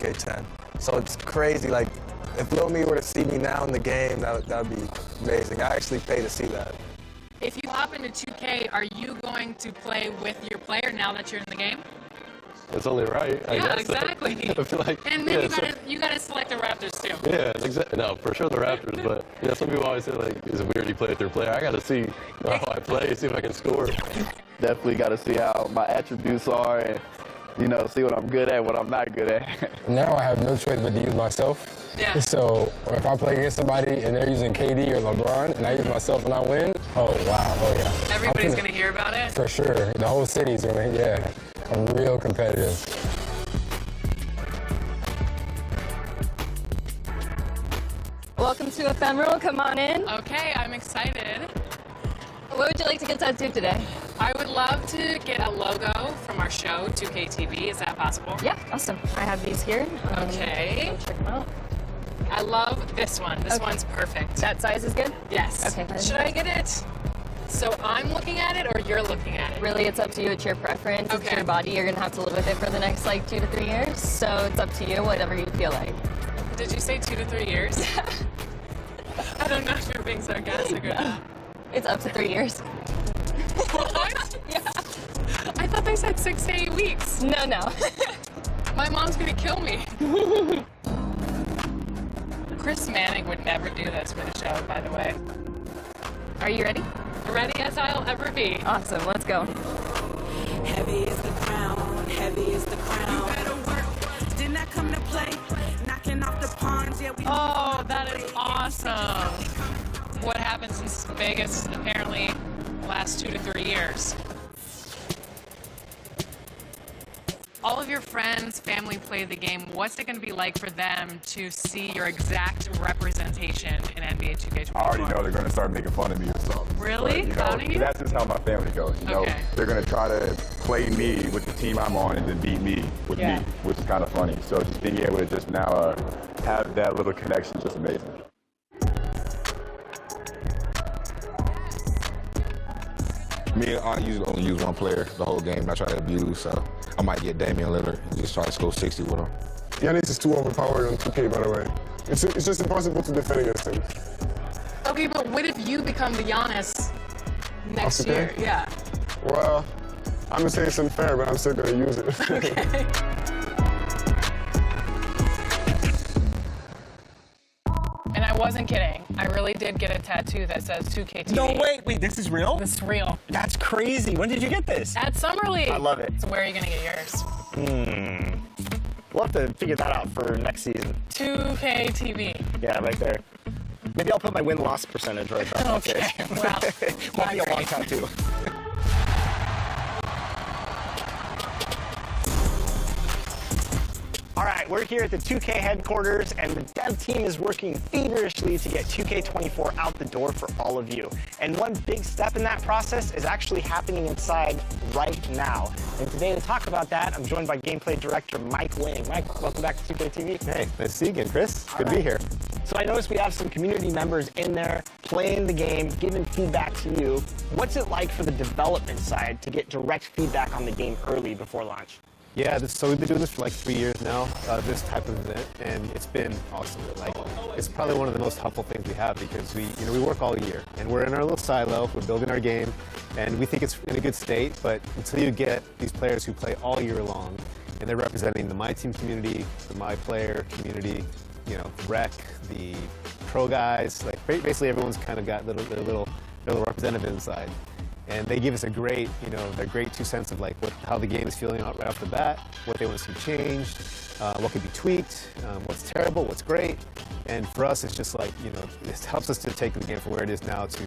Okay, 10. So it's crazy, like, if Lil Me were to see me now in the game, that would be amazing. I actually pay to see that. If you hop into 2K, are you going to play with your player now that you're in the game? It's only right. I guess. Exactly. I feel like, and then you gotta select the Raptors too. Yeah, exactly. No, for sure the Raptors. But you know, some people always say like, "Is it weird you play with your player?" I gotta see how I play, see if I can score. Definitely gotta see how my attributes are, and you know, see what I'm good at, what I'm not good at. Now I have no choice but to use myself. Yeah. So if I play against somebody and they're using KD or LeBron and I use myself and I win, oh wow, oh yeah. Everybody's gonna hear about it? For sure. The whole city's gonna, yeah. I'm real competitive. Welcome to Ephemeral, come on in. Okay, I'm excited. What would you like to get tattooed today? I would love to get a logo from our show, 2K23. Is that possible? Yeah, awesome. I have these here. Okay. Check them out. I love this one. This one's perfect. That size is good? Yes. Okay. Should I get it? So I'm looking at it or you're looking at it? Really, it's up to you. It's your preference. Okay. It's your body. You're going to have to live with it for the next, like, 2 to 3 years. So it's up to you, whatever you feel like. Did you say 2 to 3 years? I don't know if you're being sarcastic or not. It's up to 3 years. What? Yeah. I thought they said 6 to 8 weeks. No, no. My mom's going to kill me. Chris Manning would never do this for the show, by the way. Are you ready? Ready as I'll ever be. Awesome, let's go. Heavy is the crown, heavy is the crown. You better work, didn't I come to play? Knocking off the pawns, yeah, we. Oh, that is awesome. What happened since Vegas, apparently, last 2 to 3 years? All of your friends, family play the game. What's it going to be like for them to see your exact representation in NBA 2K24? I already know they're going to start making fun of me or something. Really? But, How do you? That's just how my family goes. You know, they're going to try to play me with the team I'm on and then beat me with me, which is kind of funny. So just being able to just now have that little connection is just amazing. Me, I usually only use one player the whole game. I try to abuse, so I might get Damian Lillard and just try to score 60 with him. Giannis is too overpowered on 2K, by the way. It's just impossible to defend against him. Okay, but what if you become the Giannis next year? Yeah. Well, I'm gonna say it's unfair, but I'm still gonna use it. Okay. And I wasn't kidding. I really did get a tattoo that says 2K23. No, wait, this is real? This is real. That's crazy. When did you get this? At Summer League. I love it. So where are you going to get yours? We'll have to figure that out for next season. 2K TV. Yeah, right there. Maybe I'll put my win-loss percentage right there. Okay, well, won't be a long tattoo. All right, we're here at the 2K headquarters, and the dev team is working feverishly to get 2K24 out the door for all of you. And one big step in that process is actually happening inside right now. And today to talk about that, I'm joined by gameplay director Mike Wing. Mike, welcome back to 2K TV. Hey, nice to see you again, Chris. Good to be here. So I noticed we have some community members in there playing the game, giving feedback to you. What's it like for the development side to get direct feedback on the game early before launch? Yeah, so we've been doing this for like 3 years now, this type of event, and it's been awesome. Like, it's probably one of the most helpful things we have because we work all year, and we're in our little silo, we're building our game, and we think it's in a good state, but until you get these players who play all year long, and they're representing the MyTeam community, the MyPlayer community, rec, the pro guys, like basically everyone's kind of got their little representative inside. And they give us a great, their great 2 cents of like how the game is feeling right off the bat, what they want to see changed, what could be tweaked, what's terrible, what's great. And for us, it's just like, it helps us to take the game from where it is now to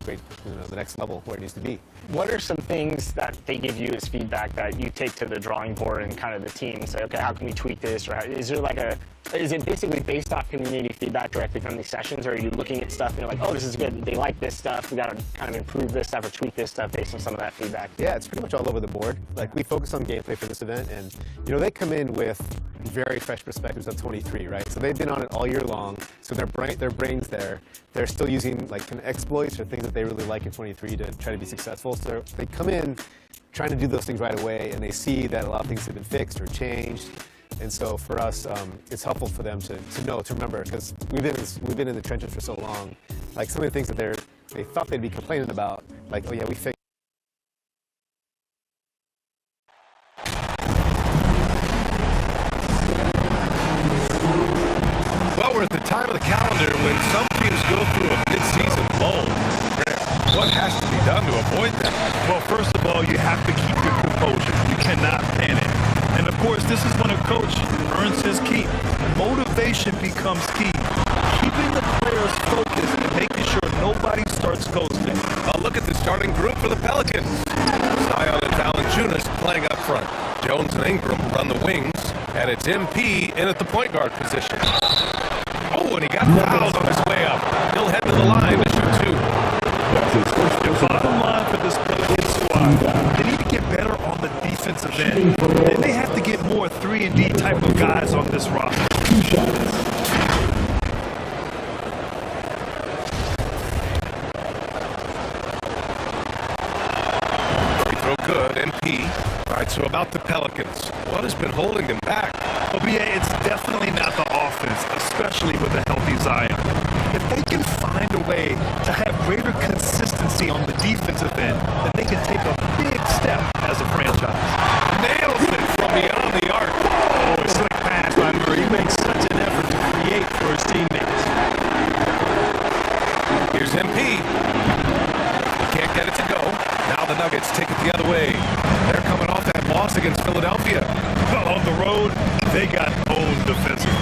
great, the next level where it needs to be. What are some things that they give you as feedback that you take to the drawing board and kind of the team and say, okay, how can we tweak this? Or is it basically based off community feedback directly from these sessions, or are you looking at stuff and you're like, oh, this is good, they like this stuff, we got to kind of improve this stuff or tweak this stuff based on some of that feedback? Yeah, it's pretty much all over the board. Like, we focus on gameplay for this event, and they come in with very fresh perspectives of 23, right? So they've been on it all year long, so their brain's there. They're still using like kind of exploits or things that they really like in 23 to try to be successful. So they come in trying to do those things right away, and they see that a lot of things have been fixed or changed. And so for us, it's helpful for them to remember, because we've been in the trenches for so long. Like, some of the things that they thought they'd be complaining about, like, oh yeah, we fixed. Well, we're at the time of the calendar when some teams go through a mid-season lull. What has to be done to avoid that? Well, first of all, you have to keep your composure. You cannot panic. And of course, this is when a coach earns his keep. Motivation becomes key. Keeping the players focused and making sure nobody starts coasting. Look at the starting group for the Pelicans. Zion and Valanciunas playing up front. Jones and Ingram run the wings, and it's MP in at the point guard position. Oh, and he got fouled on his way up. He'll head to the line to shoot 2. The bottom line for this Pelicans squad, they need to get better on the defensive end. And they have to get more 3-and-D type of guys on this roster. Free throw good, MP. All right, so about the Pelicans, what has been holding them back? Well, BA, it's definitely not the offense, especially with a healthy Zion. If they can find a way to have greater consistency on the defensive end, then they can take a big step as a franchise. Nails it from beyond the arc. Oh, a slick pass by Murray. He makes such an effort to create for his teammates. Here's MP. He can't get it to go. Now the Nuggets take it the other way. They're coming off that loss against Philadelphia. Well, on the road, they got owned defensively.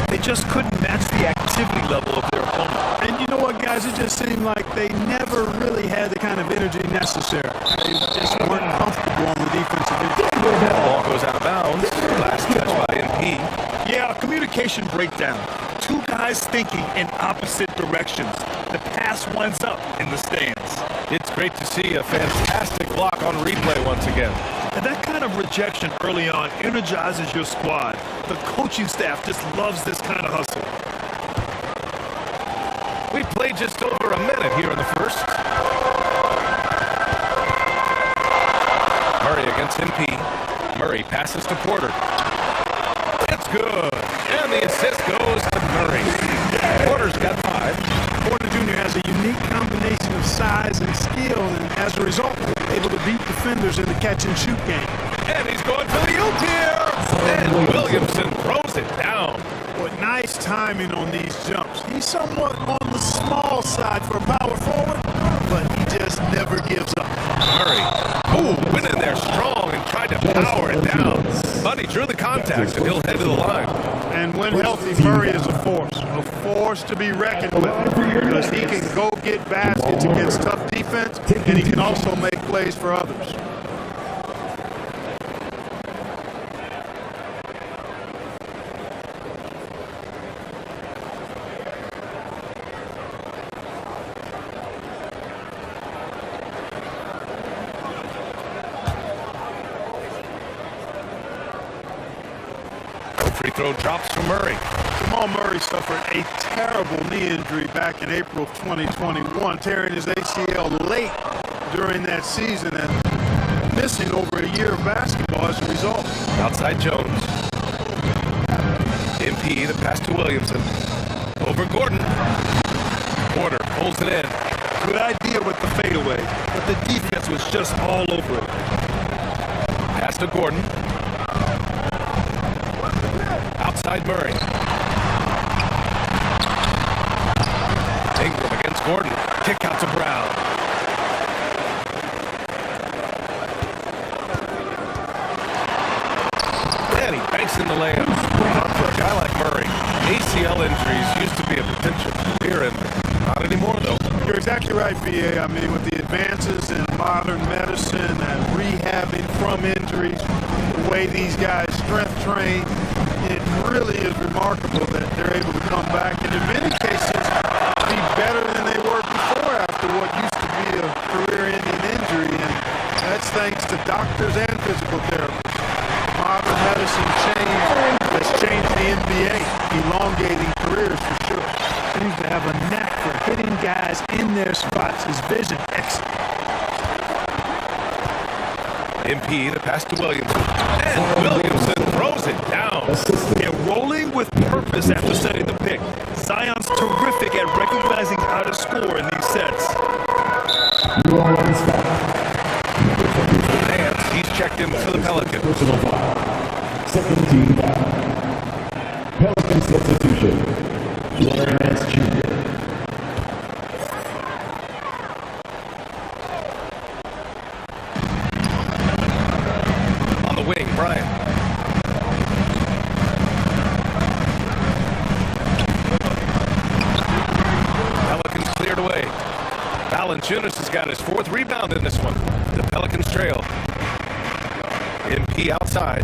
They just couldn't match the activity level of their opponent. And you know what, guys? It just seemed like they never really had the kind of energy necessary. They just weren't comfortable on the defensive end. Ball goes out of bounds. Last touch by MP. Yeah, communication breakdown. 2 guys thinking in opposite directions. The pass winds up in the stands. It's great to see a fantastic block on replay once again. And that kind of rejection early on energizes your squad. The coaching staff just loves this kind of hustle. We played just over a minute here in the first. Murray against MP. Murray passes to Porter. It's good. And the assist goes to Murray. Porter's got 5. Porter Jr. has a unique combination of size and skill, and as a result, able to beat defenders in the catch-and-shoot game. And he's going for the ult here. And Williamson throws it down. But nice timing on these jumps. He's somewhat on the small side for a power forward, but he just never gives up. Murray, went in there strong and tried to power it down. But he drew the contact, and he'll head to the line. And when healthy, Murray is a force to be reckoned with, because he can go get baskets against tough defense, and he can also make plays for others. Free throw drops from Murray. Jamal Murray suffered a terrible knee injury back in April of 2021, tearing his ACL late during that season and missing over a year of basketball as a result. Outside Jones. MP, the pass to Williamson. Over Gordon. Porter pulls it in. Good idea with the fadeaway, but the defense was just all over it. Pass to Gordon. Outside Murray. Ingram against Gordon. Kick out to Brown. And he banks in the layup. For a guy like Murray, ACL injuries used to be a potential career ender. Not anymore, though. You're exactly right, BA. I mean, with the advances in modern medicine and rehabbing from injuries, the way these guys strength train, it really is remarkable that they're able to come back and in many cases be better than they were before after what used to be a career-ending injury. And that's thanks to doctors and physical therapists. Modern medicine has changed the NBA, elongating careers for sure. Seems to have a knack for hitting guys in their spots. His vision, excellent. MP, the pass to Williamson. And Williamson throws it down. They're rolling with purpose after setting the pick. Zion's terrific at recognizing how to score in these sets. And he's checked in for the Pelicans. Second team foul. Pelican substitution. Larry Nance Jr. On the wing, Bryant. Pelicans cleared away. Valanciunas has got his 4th rebound in this one. The Pelicans trail. MP outside.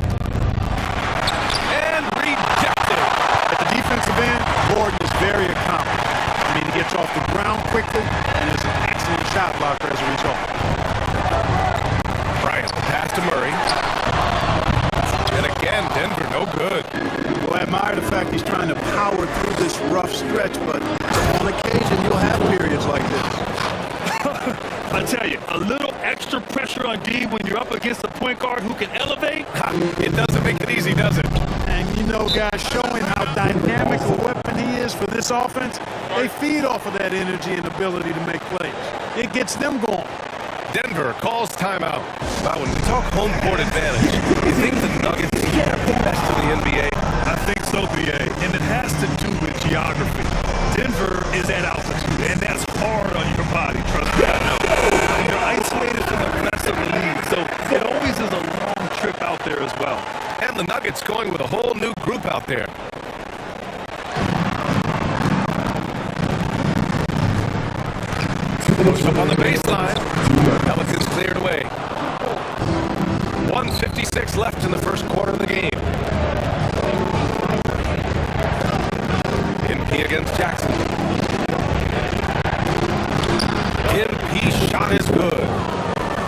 And rejected. At the defensive end, Gordon is very accomplished. I mean, he gets off the ground quickly and is an excellent shot blocker as a result. Bryant, the pass to Murray. And again, Denver, no good. Well, I admire the fact he's trying to power through this rough stretch, but on occasion you'll have periods like this. I tell you, a little extra pressure on D when you're up against a point guard who can elevate. It doesn't make it easy, does it? And you know, guys, showing how dynamic a weapon he is for this offense, they feed off of that energy and ability to make plays. It gets them going. Denver calls timeout. Wow, when we talk home court advantage, you think the Nuggets have the best of the NBA? I think so, BA, and it has to do with geography. Denver is at altitude, and that's hard on your body, trust me, I know. You're isolated from the rest of the league, so it always is a long trip out there as well. And the Nuggets going with a whole new group out there. Push up on the baseline. Pelicans cleared away. 1:56 left in the first quarter of the game. MP against Jackson. MP shot is good.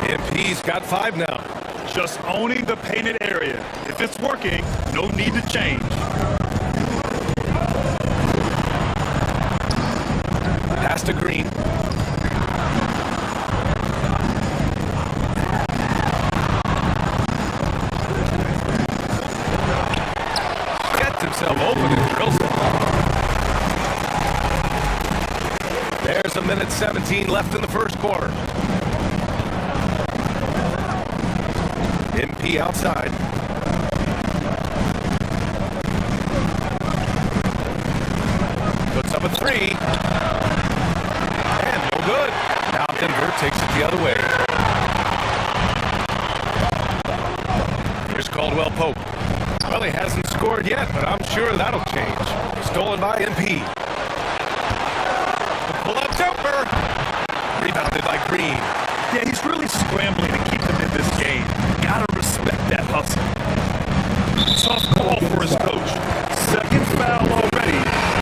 MP's got 5 now. Just owning the painted area. If it's working, no need to change. Pass to Green. Gets himself open and drills it. There's a minute 17 left in the first quarter. MP outside. Puts up a 3. And no good. Now Denver takes it the other way. Here's Caldwell Pope. Well, he hasn't scored yet, but I'm sure that'll change. Stolen by MP. Pull-up jumper. Rebounded by Green. Yeah, he's really scrambling to keep them in this game. Gotta respect that hustle. Tough call for his coach. Second foul already.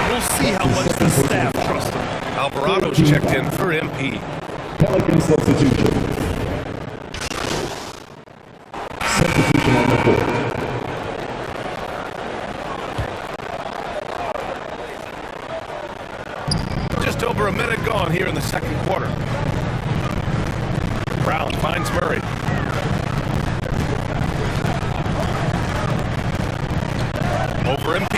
We'll see how much the staff trusts him. Alvarado's checked in for MP. Pelican substitution. Substitution on the court. Just over a minute gone here in the second quarter. Brown finds Murray. over MP.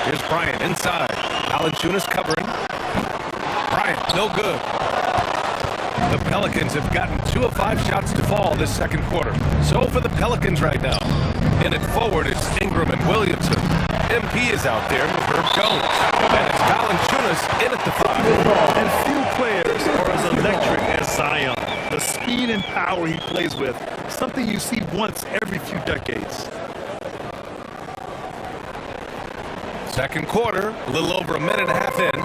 Here's Bryant inside. Valanciunas covering. Bryant, no good. The Pelicans have gotten 2 of 5 shots to fall this second quarter. So for the Pelicans right now, in it forward is Ingram and Williamson. MP is out there with Herb Jones. And it's Valanciunas in at the 5. And few players are as electric as Zion. The speed and power he plays with, something you see once every few decades. Second quarter, a little over a minute and a half in.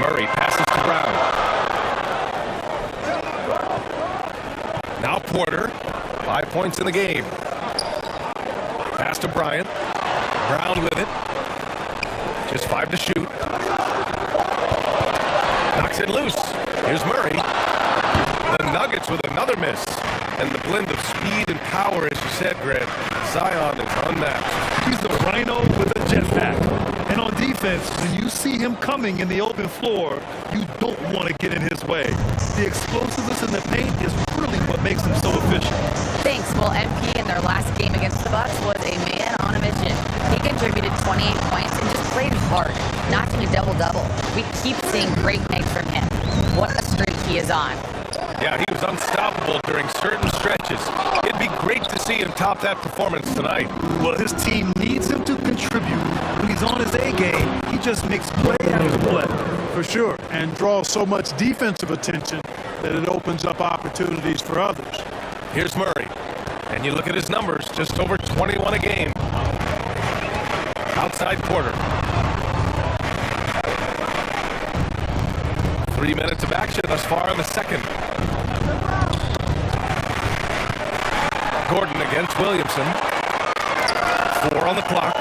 Murray passes to Brown. Now Porter, 5 points in the game. Pass to Bryant. Brown with it. Just 5 to shoot. Knocks it loose. Here's Murray. The Nuggets with another miss. And the blend of speed and power, as you said, Grant, Zion is unmatched. He's the rhino with a jetpack. And on defense, when you see him coming in the open floor, you don't want to get in his way. The explosiveness in the paint is really what makes him so efficient. Thanks. Well, MP in their last game against the Bucks was a man on a mission. He contributed 28 points and just played hard, notching a double-double. We keep seeing great nights from him. What a streak he is on. Yeah, he was unstoppable during certain stretches. It'd be great to see him top that performance tonight. Well, his team needs him to contribute. When he's on his A game, he just makes play after play. For sure, and draws so much defensive attention that it opens up opportunities for others. Here's Murray. And you look at his numbers, just over 21 a game. Outside Porter. 3 minutes of action thus far in the second. Gordon against Williamson. 4 on the clock.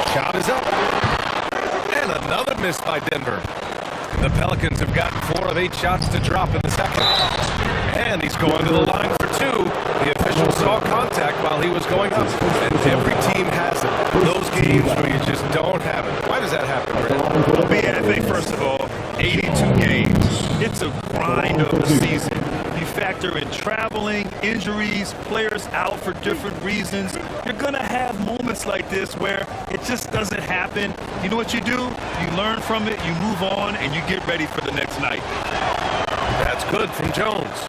Shot is up. And another miss by Denver. The Pelicans have gotten 4 of 8 shots to drop in the second. And he's going to the line for 2. The official saw contact while he was going up. And every team has it. Those games where you just don't have it. Why does that happen, Brent? Well, BFA, first of all, 82 games. It's a grind of the season. You factor in traveling, injuries, players out for different reasons. You're going to have moments like this where it just doesn't happen. You know what you do? You learn from it, you move on, and you get ready for the next night. That's good from Jones.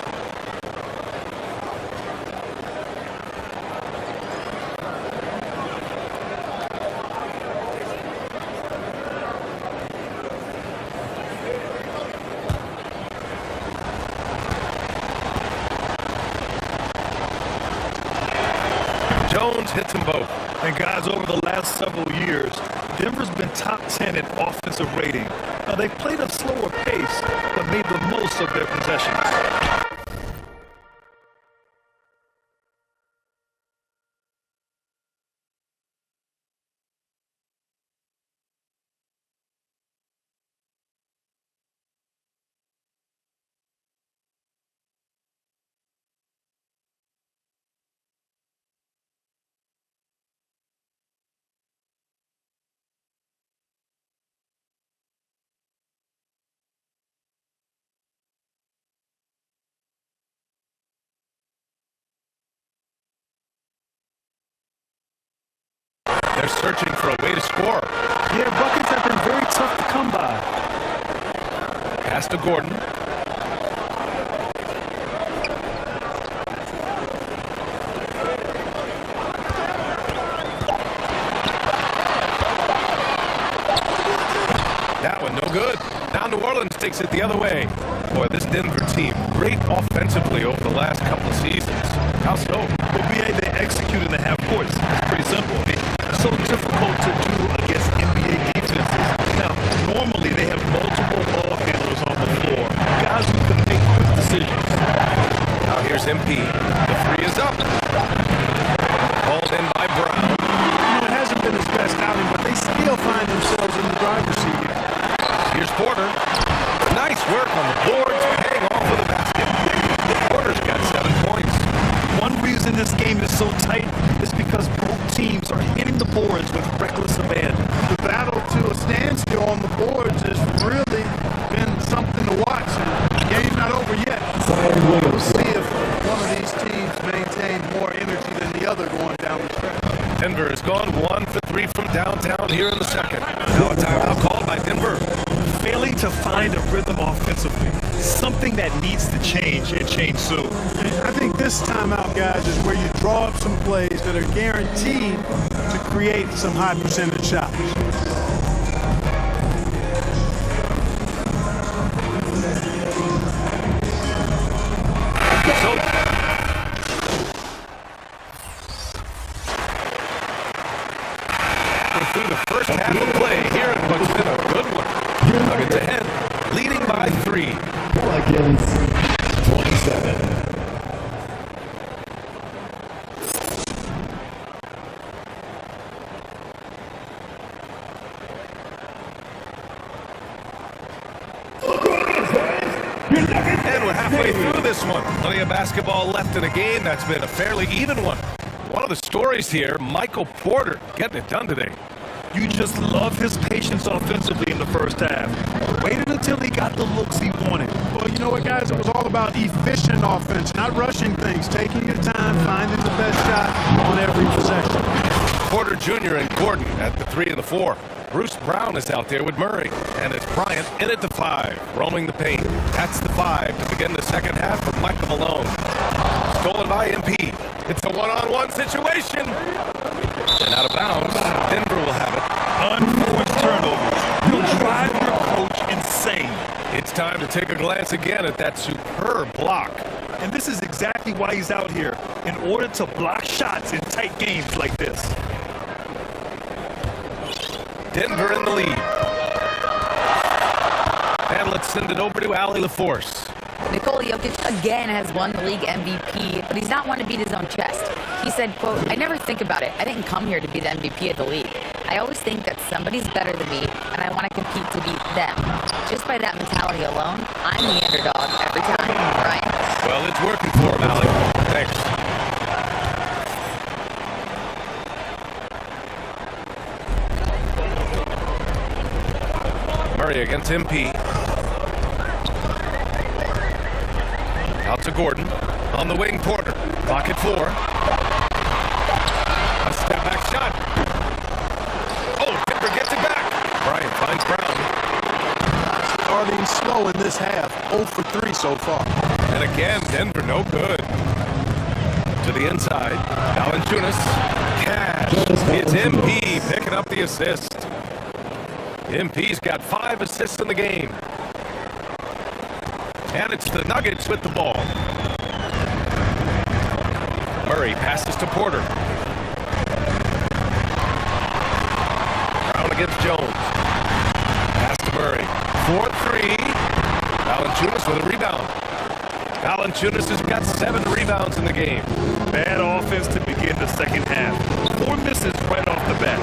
Jones hits them both. And guys, over the last several years, Denver's been top 10 in offensive rating. Now, they've played a slower pace, but made the most of their possessions. They're searching for a way to score. Yeah, buckets have been very tough to come by. Pass to Gordon. That one, no good. Now New Orleans takes it the other way. Boy, this Denver team, great offensively over the last couple of seasons. How so? Well, BA, they execute in the half courts. It's pretty simple. It's so difficult to do against NBA defenses. Now, normally they have multiple ball handlers on the floor, guys who can make quick decisions. Now here's MP. The 3 is up. Called in by Brown. You know, it hasn't been his best outing, but they still find themselves in the driver's seat here. Here's Porter. Nice work on the boards, paying off with a basket. Porter's got 7 points. One reason this game is so tight is because both teams are hitting the boards with reckless abandon. The battle to a standstill on the boards has really been something to watch. The game's not over yet. We'll see if one of these teams maintains for 3 from downtown here in the second. Now a timeout called by Denver. Failing to find a rhythm offensively, something that needs to change and change soon. I think this timeout, guys, is where you draw up some plays that are guaranteed to create some high percentage shots. Through the first half of play here in what's been a good one. Nuggets ahead, leading by 3. Pelicans 27. And we're halfway through this one. Plenty of basketball left in a game that's been a fairly even one. One of the stories here, Michael Porter getting it done today. You just love his patience offensively in the first half. Waited until he got the looks he wanted. Well, you know what, guys? It was all about efficient offense, not rushing things, taking your time, finding the best shot on every possession. Porter Jr. and Gordon at the 3 and the 4. Bruce Brown is out there with Murray, and it's Bryant in at the 5, roaming the paint. That's the 5 to begin the second half for Michael Malone. Stolen by MP. It's a one-on-one situation. And out of bounds, Denver will have it. Unforced turnovers. You'll drive your coach insane. It's time to take a glance again at that superb block. And this is exactly why he's out here, in order to block shots in tight games like this. Denver in the lead. And let's send it over to Allie LaForce. Nikola Jokic again has won the league MVP, but he's not one to beat his own chest. He said, quote, "I never think about it. I didn't come here to be the MVP of the league. I always think that somebody's better than me, and I want to compete to beat them. Just by that mentality alone, I'm the underdog every time." Brian? Well, it's working for him, Allie. Thanks. Murray against MP. Out to Gordon. On the wing, Porter. Pocket 4. A step back shot. Oh, Denver gets it back. Bryant finds Brown. Starting slow in this half. 0 for 3 so far. And again, Denver no good. To the inside. Valanciunas. Cash. It's MP picking up the assist. MP's got 5 assists in the game. And it's the Nuggets with the ball. Murray passes to Porter. Brown against Jones. Pass to Murray. 4-3. Valanciunas with a rebound. Valanciunas has got 7 rebounds in the game. Bad offense to begin the second half. 4 misses right off the bat.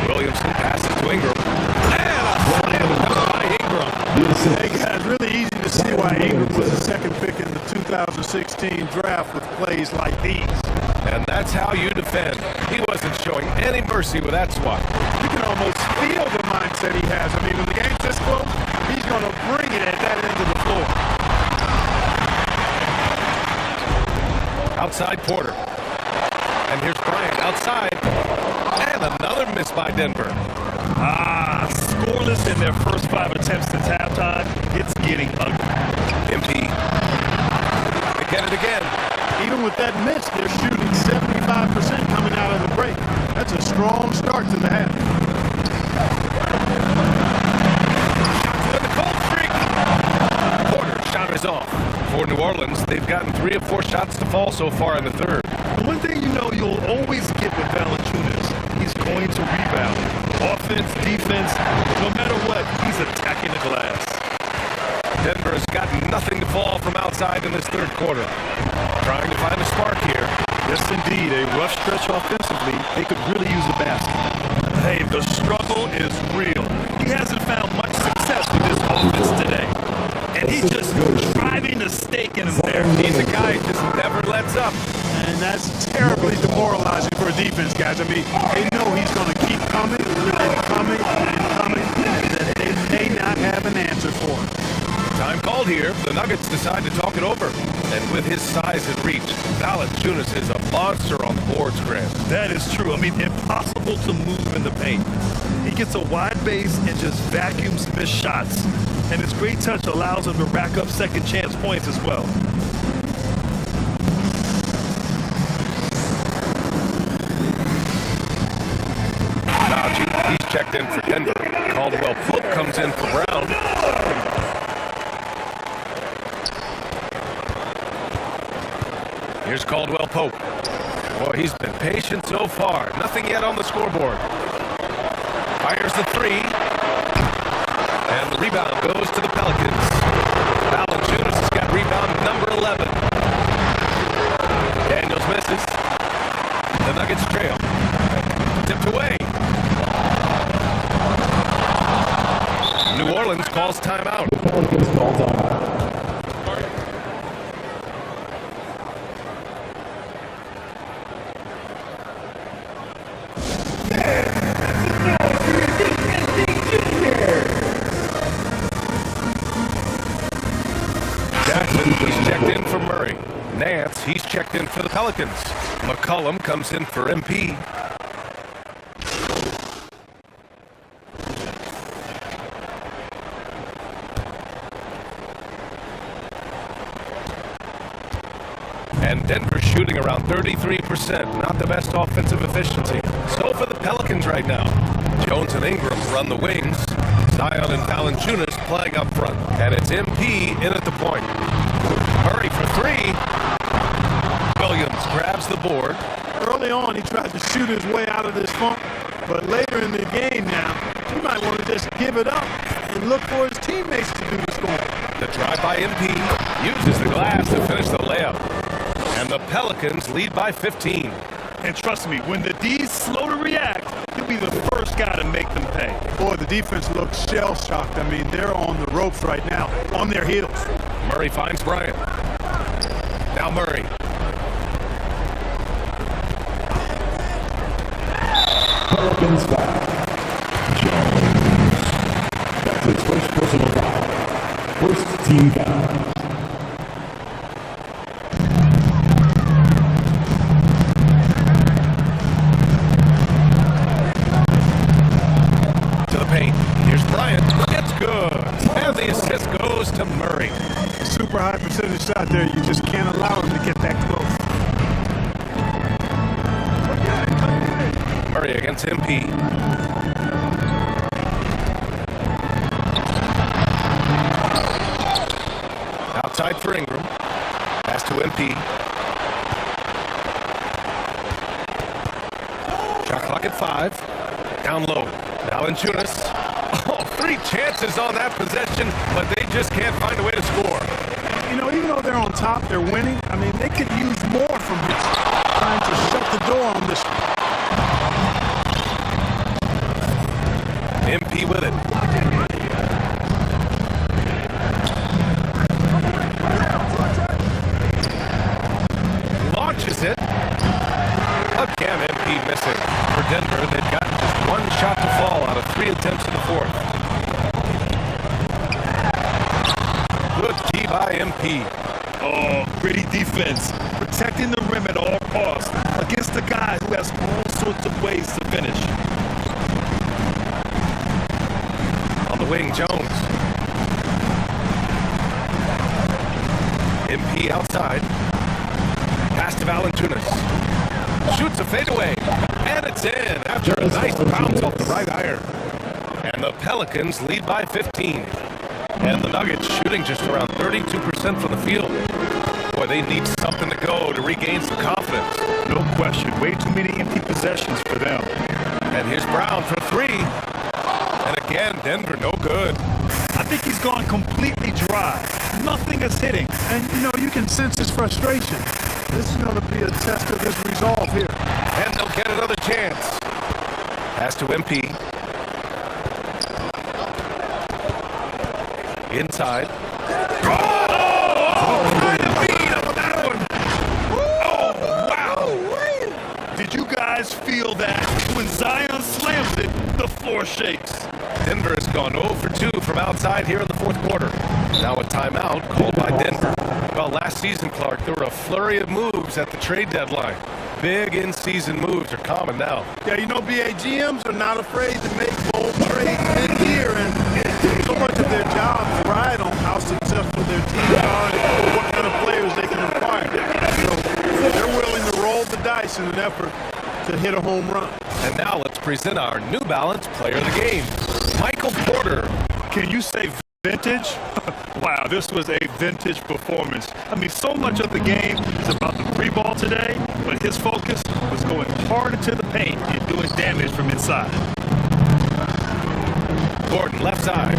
Williamson passes to Ingram. And a slam dunk by Ingram. Hey guys, really easy to see why Ingram was the second pick in the 2016 draft with plays like these. And that's how you defend. He wasn't showing any mercy with that swat. You can almost feel the mindset he has. I mean, when the game's this close, he's going to bring it at that end of the floor. Outside Porter. And here's Bryant outside. And another miss by Denver. Scoreless in their first 5 attempts at halftime. It's getting ugly. MP. They get it again. Even with that miss, they're shooting 75% coming out of the break. That's a strong start to the half. With the cold streak. Porter shot is off. For New Orleans, they've gotten 3 of 4 shots to fall so far in the third. One thing you know you'll always get with Valanciunas, he's going to rebound. Offense, defense, no matter what, he's attacking the glass. Denver has got nothing to fall from outside in this third quarter. Trying to find a spark here. Yes, indeed. A rough stretch offensively. They could really use a basket. Hey, the struggle is real. He hasn't found much success with his offense today. And he's just driving the stake in him there. He's a guy who just never lets up. And that's terribly demoralizing for a defense, guys. I mean, they know he's going to keep coming and coming and coming, and that they may not have an answer for him. Time called here. The Nuggets decide to talk it over. And with his size and reach, Valanciunas is a monster on the boards, Grant. That is true. I mean, impossible to move in the paint. He gets a wide base and just vacuums missed shots. And his great touch allows him to rack up second chance points as well. He's checked in for Denver. Caldwell Pope comes in for Brown. Here's Caldwell Pope. Boy, he's been patient so far. Nothing yet on the scoreboard. Fires the three. And the rebound goes to the Pelicans. Valanciunas has got rebound number 11. Daniels misses. The Nuggets trail. Tipped away. New Orleans calls timeout. The Pelicans call timeout. Jackson, he's checked in for Murray. Nance, he's checked in for the Pelicans. McCollum comes in for MP. And Denver shooting around 33%. Not the best offensive efficiency. So for the Pelicans right now. Jones and Ingram run the wings. Zion and Valanciunas playing up front. And it's MP in at the point. Murray for three. Williams grabs the board. Early on, he tried to shoot his way out of this funk, but later in the game now, he might want to just give it up and look for his teammates to do the scoring. The drive by MP uses the glass to finish the layup. And the Pelicans lead by 15. And trust me, when the D's slow to react, he'll be the first guy to make them pay. Boy, the defense looks shell-shocked. I mean, they're on the ropes right now, on their heels. Murray finds Bryant. Now Murray. Pelicans foul. Jones. That's his first personal foul. First team foul. To the paint. Here's Bryant. It's good. And the assist goes to Murray. Super high percentage shot there. You just can't allow him to get that close. Murray against MP. Outside for Ingram. Pass to MP. Shot clock at 5. Down low. Valanciunas. Oh, 3 chances on that possession, but they just can't find a way to score. You know, even though they're on top, they're winning. I mean, they could use more from him. Trying to shut the door on this one. MP with it. Launches it. Again, MP missing. For Denver, they've got just 1 shot to fall out of 3 attempts in the fourth. Good D by MP. Oh, gritty defense. Protecting the rim at all costs against a guy who has all sorts of ways to finish. On the wing, Jones. MP outside. Pass to Valanciunas. Shoots a fadeaway. And it's in after a nice bounce off the right iron. And the Pelicans lead by 15. And the Nuggets shooting just around 32% from the field. Boy, they need something to go to regain some confidence. No question. Way too many empty possessions for them. And here's Brown for 3. And again, Denver no good. I think he's gone completely dry. Nothing is hitting. And, you know, you can sense his frustration. This is going to be a test of his resolve here. And they'll get another chance. Pass to MP. Inside. Did you guys feel that? When Zion slams it, the floor shakes. Denver has gone 0 for 2 from outside here in the fourth quarter. Now a timeout called by Denver. Well, last season, Clark, there were a flurry of moves at the trade deadline. Big in-season moves are common now. Yeah, you know, BA GMs are not afraid to make bold trades mid-year, and so much of their jobs ride on how successful their teams are and what kind of players they can acquire. So they're willing to roll the dice in an effort to hit a home run. And now let's present our New Balance Player of the Game, Michael Porter. Can you say vintage? Wow, this was a vintage performance. I mean, so much of the game is about the free ball today, but his focus was going hard into the paint and doing damage from inside. Gordon, left side.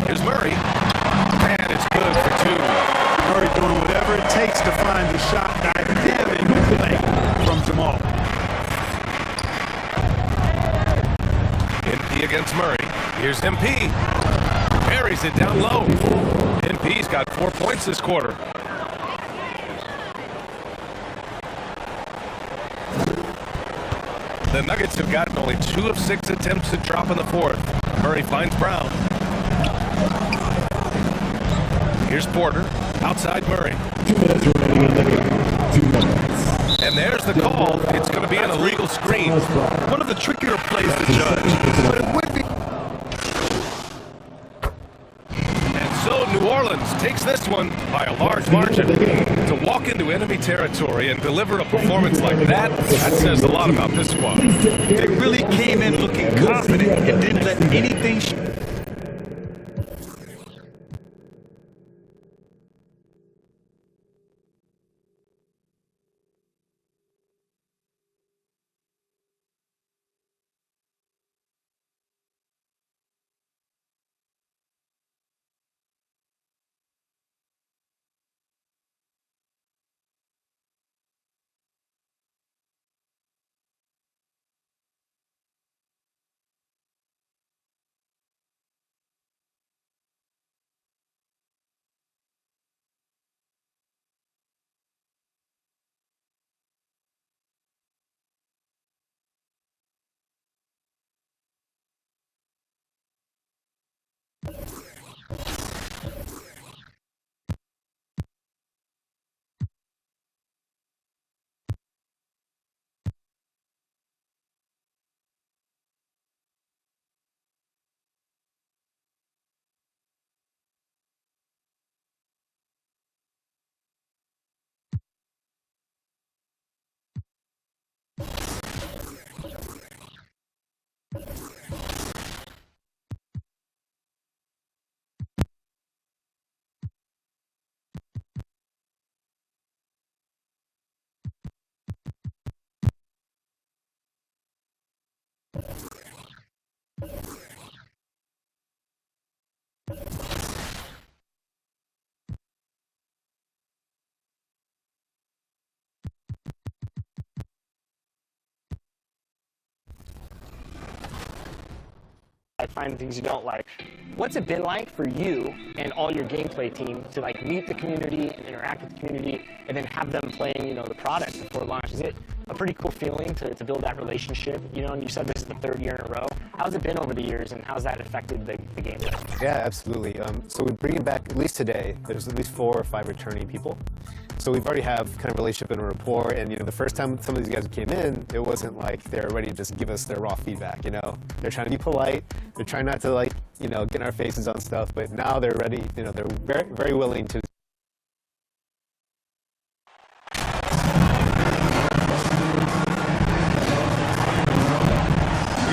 Here's Murray. And it's good for 2. Murray doing whatever it takes to find the shot dynamic play from Jamal. MP against Murray. Here's MP. Buries it down low. MP's got 4 points this quarter. The Nuggets have gotten only 2 of 6 attempts to drop in the fourth. Murray finds Brown. Here's Porter. Outside Murray. 2 minutes remaining in the game. 2 minutes. And there's the call. It's going to be an illegal screen. One of the trickier plays to judge, but it would be. And so New Orleans takes this one by a large margin. To walk into enemy territory and deliver a performance like that, that says a lot about this squad. They really came in looking confident and didn't let anything. Find things you don't like. What's it been like for you and all your gameplay team to like meet the community and interact with the community and then have them playing, you know, the product before launch? Is it a pretty cool feeling to build that relationship? You know, and you said this is the 3rd year in a row. How's it been over the years and how's that affected the gameplay? Yeah, absolutely. So we're bringing back, at least today, there's at least 4 or 5 returning people. So we've already have kind of relationship and a rapport, and you know, the first time some of these guys came in, it wasn't like they're ready to just give us their raw feedback, you know. They're trying to be polite, they're trying not to like, you know, get in our faces on stuff, but now they're ready, you know, they're very, very willing to.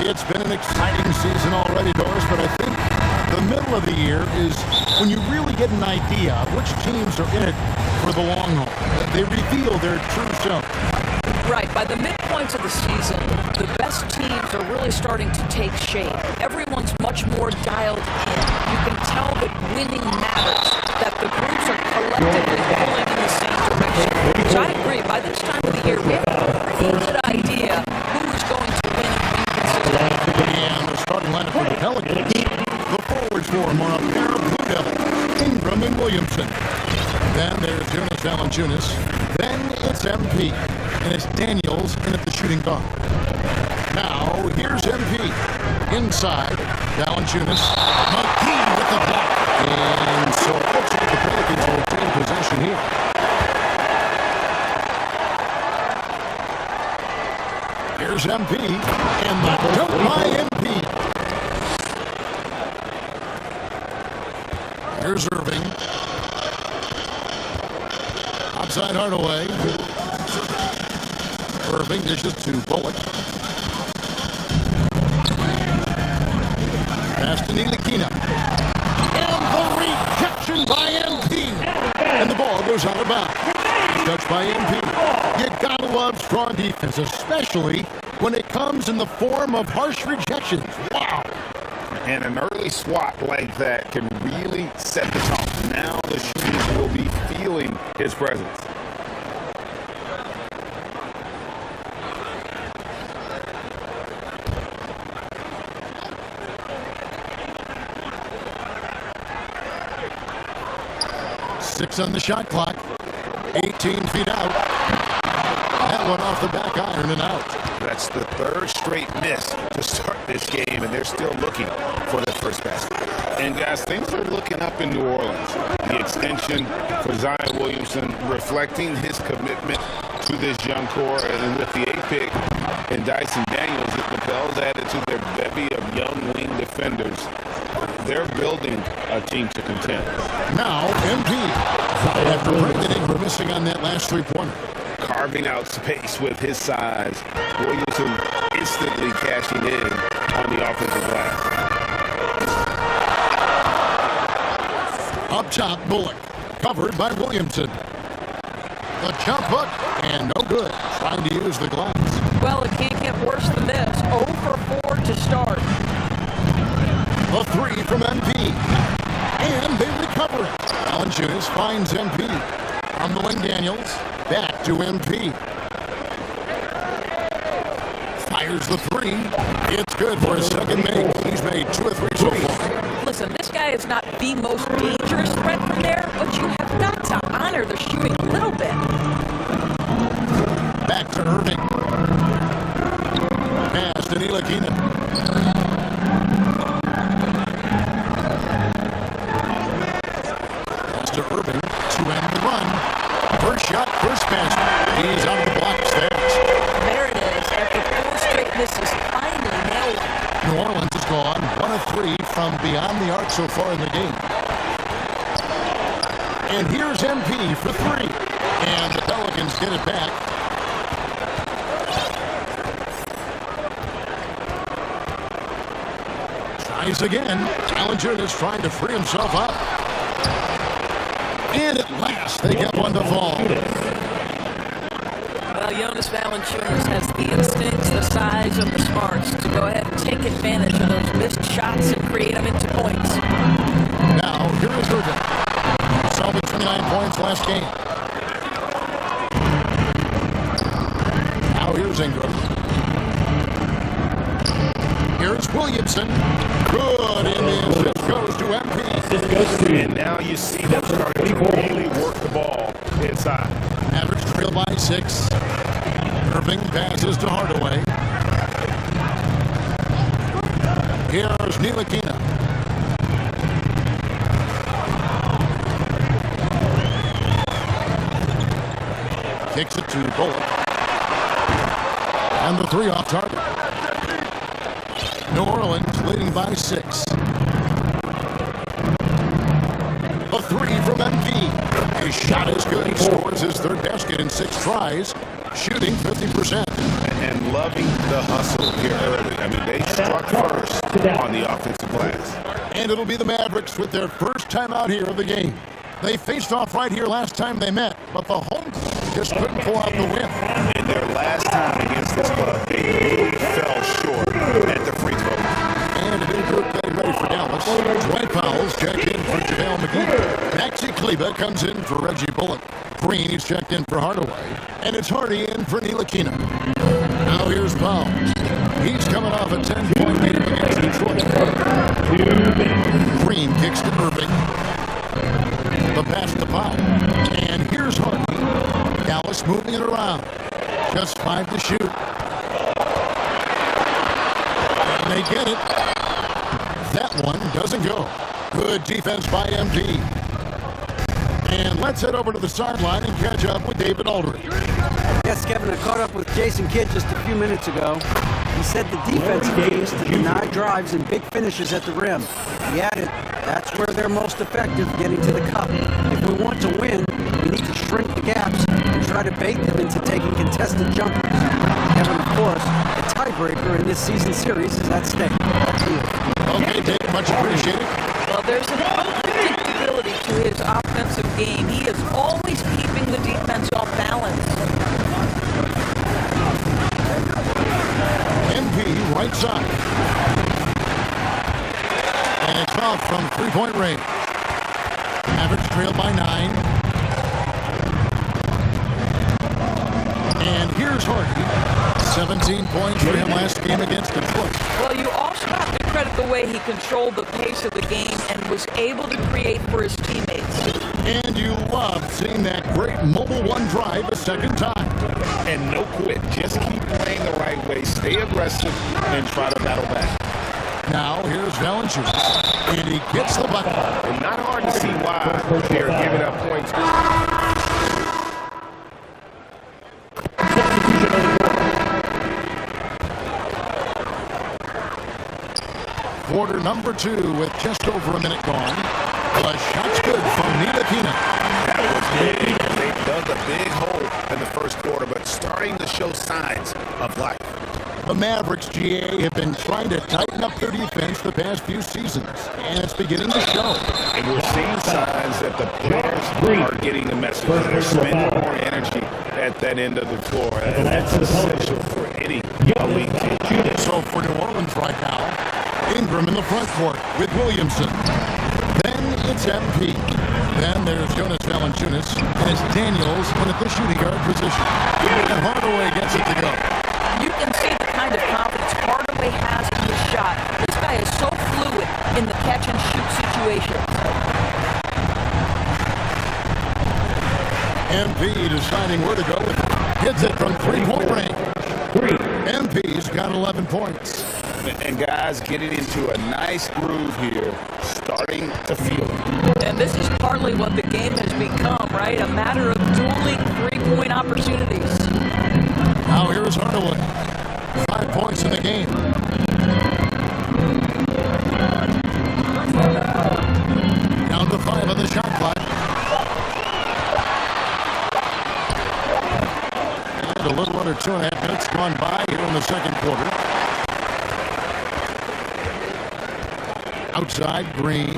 It's been an exciting season already, Doris, but I think the middle of the year is when you really get an idea of which teams are in it for the long haul. They reveal their true self. Right. By the midpoint of the season, the best teams are really starting to take shape. Everyone's much more dialed in. You can tell that winning matters, that the groups are collectively pulling in the same direction. Which I agree. By this time of the year, we have a pretty good idea who is going to win and win consistently. And the starting lineup for the Pelicans, the forwards for them are a pair of Blue Devils, Ingram and Williamson. Then there's Jonas Valanciunas. Then it's MP. And it's Daniels in at the shooting guard. Now, here's MP. inside. Valanciunas. McGee with the block. And so it looks like the Pelicans will take possession here. Here's MP. And the dunk by MP. Here's Irving. Outside Hardaway. Irving dishes to Bullock. Pass to Ntilikina. And the rejection by MP. And the ball goes out of bounds. Touched by MP. You gotta love strong defense, especially when it comes in the form of harsh rejections. Wow. And an early swat like that can really set the tone. Now the shooters will be feeling his presence. Six on the shot clock. 18 feet out. That one off the back iron and out. That's the third straight miss to start this game, and they're still looking for their first basket. And guys, things are looking up in New Orleans. The extension for Zion Williamson reflecting his commitment to this young core, and with the 8th pick and Dyson Daniels, it propels added to their bevy of young wing defenders. They're building a team to contend. Now, MP. After Brandon Ingram missing on that last three-pointer. Carving out space with his size. Williamson instantly cashing in on the offensive glass. Up top, Bullock. Covered by Williamson. The jump hook, and no good. Trying to use the glass. Well, it can't get worse than this. 0 for 4 to start. A three from MP. And they recover it. Valanciunas finds MP. On the wing, Daniels. Back to MP. Fires the three. It's good for his second make. He's made 2 of 3 so far. Listen, this guy is not the most dangerous threat from there, but you have got to honor the shooting a little bit. Back to Irving. Pass to Ntilikina. To Irving to end the run. First shot, first pass. He's on the block fast. There it is. After 4 straight misses, finally nailed it. New Orleans has gone 1 of 3 from beyond the arc so far in the game. And here's MP for 3. And the Pelicans get it back. Tries again. Valanciunas trying to free himself up. And at last, they get one to fall. Well, Jonas Valanciunas has the instincts, the size, and the smarts to go ahead and take advantage of those missed shots and create them into points. Now, here is Irving. Saw the 29 points last game. Now here's Ingram. Here's Williamson. Good in the assist goes to MP. And now you see them starting to really work the ball inside. Average trail by 6. Irving passes to Hardaway. Here's Ntilikina. Kicks it to Bullock. And the 3 off target. New Orleans leading by 6. A 3 from MP. His shot is good. He scores his 3rd basket in 6 tries, shooting 50%. And loving the hustle here early. I mean, they struck first on the offensive glass. And it'll be the Mavericks with their first time out here of the game. They faced off right here last time they met, but the home just couldn't pull out the win. In their last time against this club, they really fell short at the free throw. And a new group getting ready for Dallas. Dwight Powell's checked in for JaVale McGee. Maxi Kleber comes in for Reggie Bullock. Green is checked in for Hardaway. And it's Hardy in for Ntilikina. Now here's Powell. He's coming off a 10-point game against Detroit. Green kicks to Irving. The pass to Powell. And here's Hardy. Dallas moving it around. Just 5 to shoot. And they They get it. That one doesn't go. Good defense by MP. And let's head over to the sideline and catch up with David Aldridge. Yes, Kevin, I caught up with Jason Kidd just a few minutes ago. He said the defense aims to deny drives and big finishes at the rim. He added, that's where they're most effective, getting to the cup. If we want to win, we need to shrink the gaps and try to bait them into taking contested jumpers. Kevin, of course, a tiebreaker in this season series is at stake. Okay, Dave, much appreciated. Well, there's an unpredictability to his offensive game. He is always keeping the defense off balance. MP right side. And it's off from three-point range. Mavericks trail by 9. And here's Hardy. 17 points for him last game against Detroit. Well, you also have to credit the way he controlled the pace of the game and was able to create for his teammates. And you love seeing that great mobile one drive a second time. And no quit. Just keep playing the right way. Stay aggressive and try to battle back. Now here's Valanciunas. And he gets the bucket. And not hard to see why they're giving up points. Quarter number 2 with just over a minute gone. The shot's good from Ntilikina. That was big. They dug a big hole in the first quarter, but starting to show signs of life. The Mavericks, GA, have been trying to tighten up their defense the past few seasons, and it's beginning to show. And we're seeing signs that the players are getting the message. They're spending more energy at that end of the floor, and that's essential for any elite team. So for New Orleans right now, Ingram in the front court with Williamson. Then it's MP. Then there's Jonas Valanciunas, and it's Daniels in at the shooting guard position. And Hardaway gets it to go. You can see the kind of confidence Hardaway has in his shot. This guy is so fluid in the catch-and-shoot situation. MP deciding where to go with it. Hits it from three-point range. MP's got 11 points. And guys getting into a nice groove here, starting to feel it. And this is partly what the game has become, right? A matter of dueling three-point opportunities. Now here's Hardaway. 5 points in the game. Down to 5 on the shot clock. And a little under 2.5 minutes gone by here in the second quarter. Outside, Green.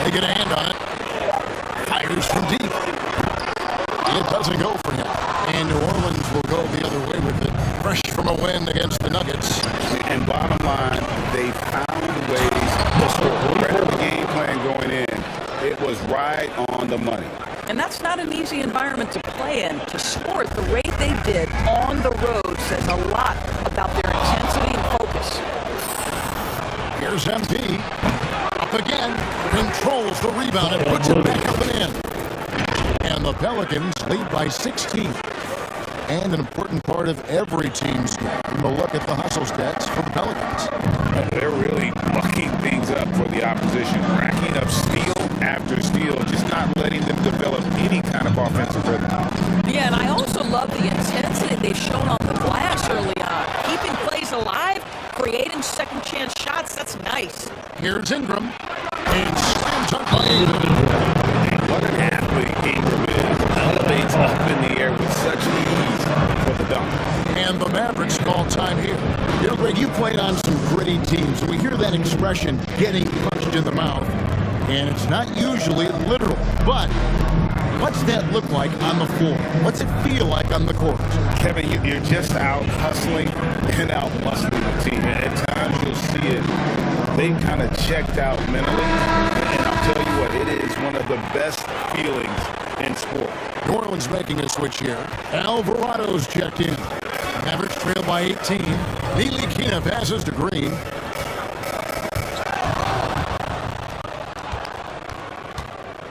They get a hand on it. Fires from deep. It doesn't go for him. And New Orleans will go the other way with it. Fresh from a win against the Nuggets. And bottom line, they found ways to score. Credit the game plan going in. It was right on the money. And that's not an easy environment to play in. To score at the rate they did on the road says a lot about their intensity and focus. Here's MP. Up again. Controls the rebound and puts it back up and in. And the Pelicans lead by 16. And an important part of every team's game. A look at the hustle stats for the Pelicans. They're really mucking things up for the opposition. Racking up steal after steal. Just not letting them develop any kind of offensive rhythm. Yeah, and I also love the intensity they've shown on the glass early on. Keeping plays alive, creating second chance shots, that's nice. Here's Ingram. And slams up by Ingram. What an athlete Ingram is. Elevates up in the air with such ease for the dunk. And the Mavericks call time here. You know, Greg, you played on some gritty teams, and we hear that expression, getting punched in the mouth. And it's not usually literal, but what's that look like on the floor? What's it feel like on the court? Kevin, you're just out hustling and out muscling the team. And at times you'll see it. They kind of checked out mentally. And I'll tell you what, it is one of the best feelings in sport. New Orleans making a switch here. Alvarado's checked in. Mavericks trail by 18. Ntilikina passes to Green.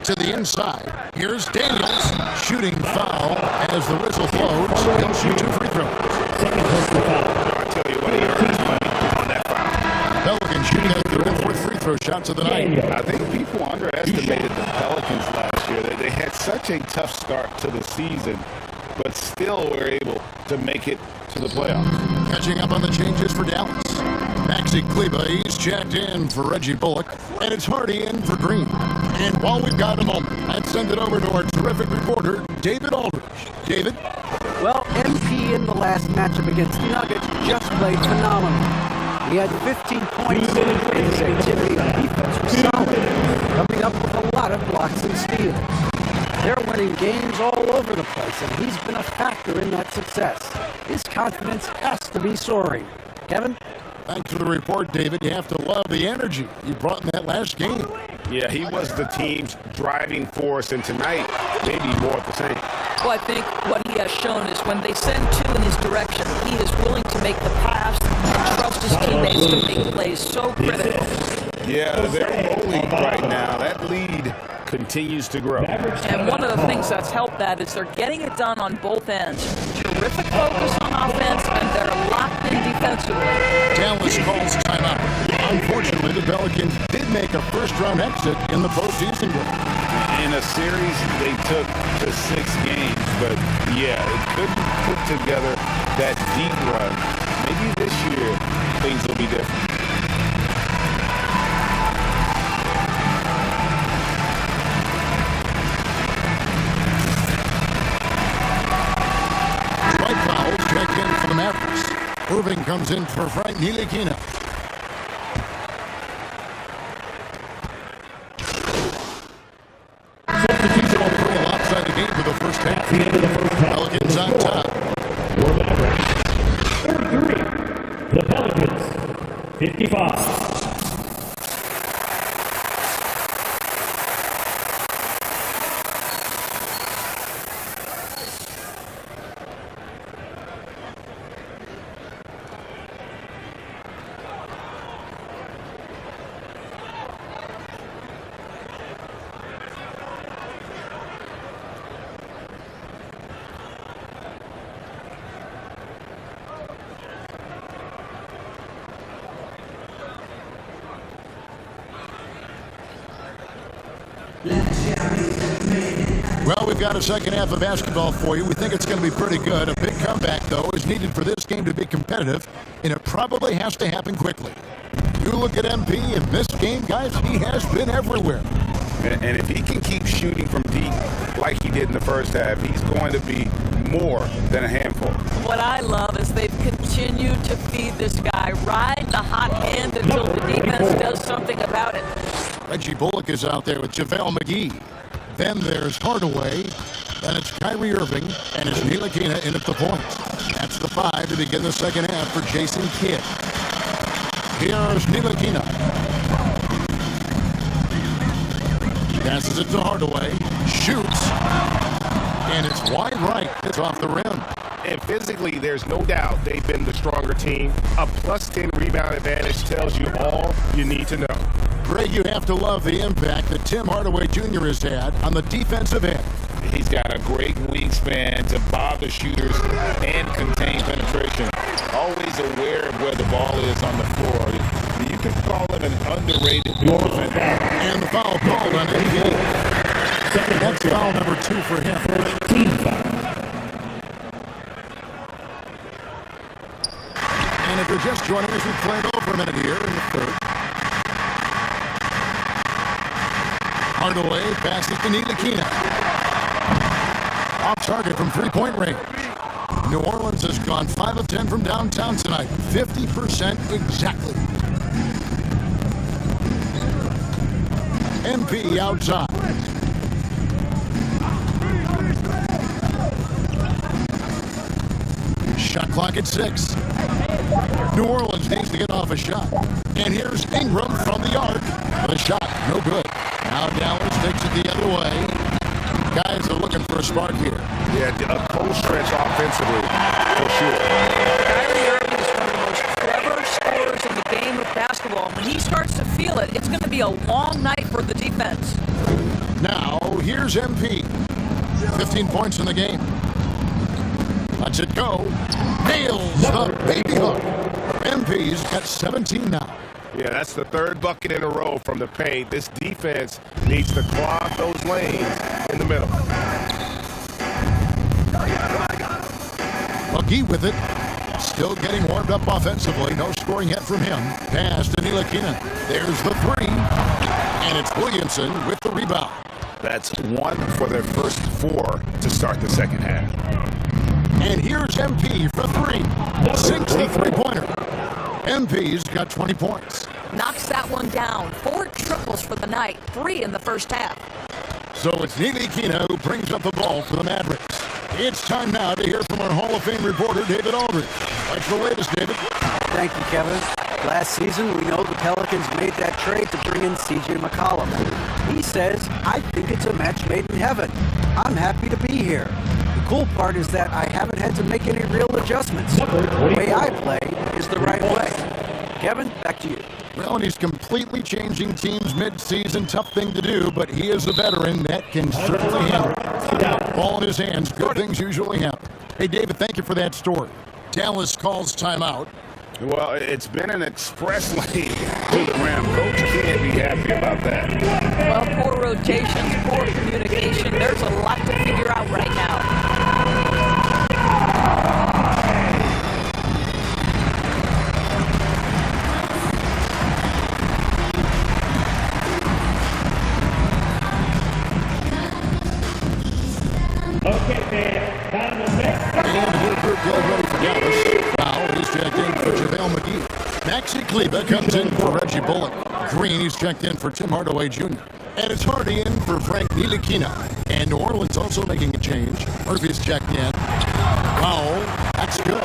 To the inside. Here's Daniels. Shooting foul as the whistle blows. He'll shoot 2 free throws. I tell you what, he earned his money on that foul. Pelicans shooting at their fourth free throw shots of the night. I think people underestimated the Pelicans last year. They had such a tough start to the season, but still were able to make it to the playoffs. Catching up on the changes for Dallas. Maxi Kleba, he's checked in for Reggie Bullock, and it's Hardy in for Green. And while we've got a moment, let's send it over to our terrific reporter, David Aldridge. David? Well, MP in the last matchup against the Nuggets just played phenomenal. He had 15 points, and his activity on defense was solid, coming up with a lot of blocks and steals. They're winning games all over the place, and he's been a factor in that success. His confidence has to be soaring. Kevin? Thanks for the report, David. You have to love the energy you brought in that last game. Yeah, he was the team's driving force, and tonight, maybe more of the same. Well, I think what he has shown is when they send two in his direction, he is willing to make the pass and trust his teammates to make plays. So critical. Yeah, they're rolling right now. That lead continues to grow. And one of the things that's helped that is they're getting it done on both ends. Terrific focus on offense, and they're locked in defensively. Dallas calls timeout. Unfortunately, the Pelicans did make a first-round exit in the postseason game. In a series they took to 6 games, but yeah, it couldn't put together that deep run. Maybe this year things will be different. Checked in for the Mavericks. Irving comes in for Frank Ntilikina. Substitution all three outside the game for the first half. Pelicans on top. Your Mavericks, 33. The Pelicans, 55. Well, we've got a second half of basketball for you. We think it's going to be pretty good. A big comeback, though, is needed for this game to be competitive, and it probably has to happen quickly. You look at MP in this game, guys, he has been everywhere. And if he can keep shooting from deep like he did in the first half, he's going to be more than a handful. What I love is they've continued to feed this guy, ride the hot hand until the defense does something about it. Reggie Bullock is out there with JaVale McGee. Then there's Hardaway. Then it's Kyrie Irving. And it's Ntilikina in at the point. That's the 5 to begin the second half for Jason Kidd. Here's Ntilikina. Passes it to Hardaway. Shoots. And it's wide right. It's off the rim. And physically, there's no doubt they've been the stronger team. A +10 rebound advantage tells you all you need to know. Greg, you have to love the impact that Tim Hardaway Jr. has had on the defensive end. He's got a great wingspan to bother shooters and contain penetration. Always aware of where the ball is on the floor. You can call him an underrated defender. And the foul called on MP. That's foul number 2 for him. Team foul. And if you're just joining us, we've played over a minute here in the third. Hardaway passes to Ntilikina. Off target from three-point range. New Orleans has gone 5 of 10 from downtown tonight. 50% exactly. MP outside. Shot clock at 6. New Orleans needs to get off a shot. And here's Ingram from the arc. The shot, no good. Now Dallas takes it the other way. Guys are looking for a spark here. Yeah, a cold stretch offensively, for sure. Kyrie Irving is one of the most clever scorers in the game of basketball. When he starts to feel it, it's going to be a long night for the defense. Now, here's MP. 15 points in the game. Lets it go. Nails the baby hook. MP's got 17 now. Yeah, that's the third bucket in a row from the paint. This defense needs to clog those lanes in the middle. McGee with it. Still getting warmed up offensively. No scoring yet from him. Pass to Ntilikina. There's the three. And it's Williamson with the rebound. That's one for their first four to start the second half. And here's MP for three. Sinks the three-pointer. MP's got 20 points. Knocks that one down. 4 triples for the night, 3 in the first half. So it's Ntilikina who brings up the ball for the Mavericks. It's time now to hear from our Hall of Fame reporter, David Aldridge. What's the latest, David? Thank you, Kevin. Last season, we know the Pelicans made that trade to bring in C.J. McCollum. He says, I think it's a match made in heaven. I'm happy to be here. The cool part is that I haven't had to make any real adjustments. The way I play is the right way. Kevin, back to you. Well, and he's completely changing teams mid-season. Tough thing to do, but he is a veteran that can certainly handle it. Ball in his hands. Good things usually happen. Hey, David, thank you for that story. Dallas calls timeout. Well, it's been an express lane to the rim. Coach can't be happy about that. Well, poor rotations, poor communication. There's a lot to figure out right now. And Woodford goes ready for Dallas. Foul, he's checked in for JaVale McGee. Maxi Kleber comes in for Reggie Bullock. Green, he's checked in for Tim Hardaway Jr. And it's Hardy in for Frank Ntilikina. And New Orleans also making a change. Murphy's checked in. Foul, that's good.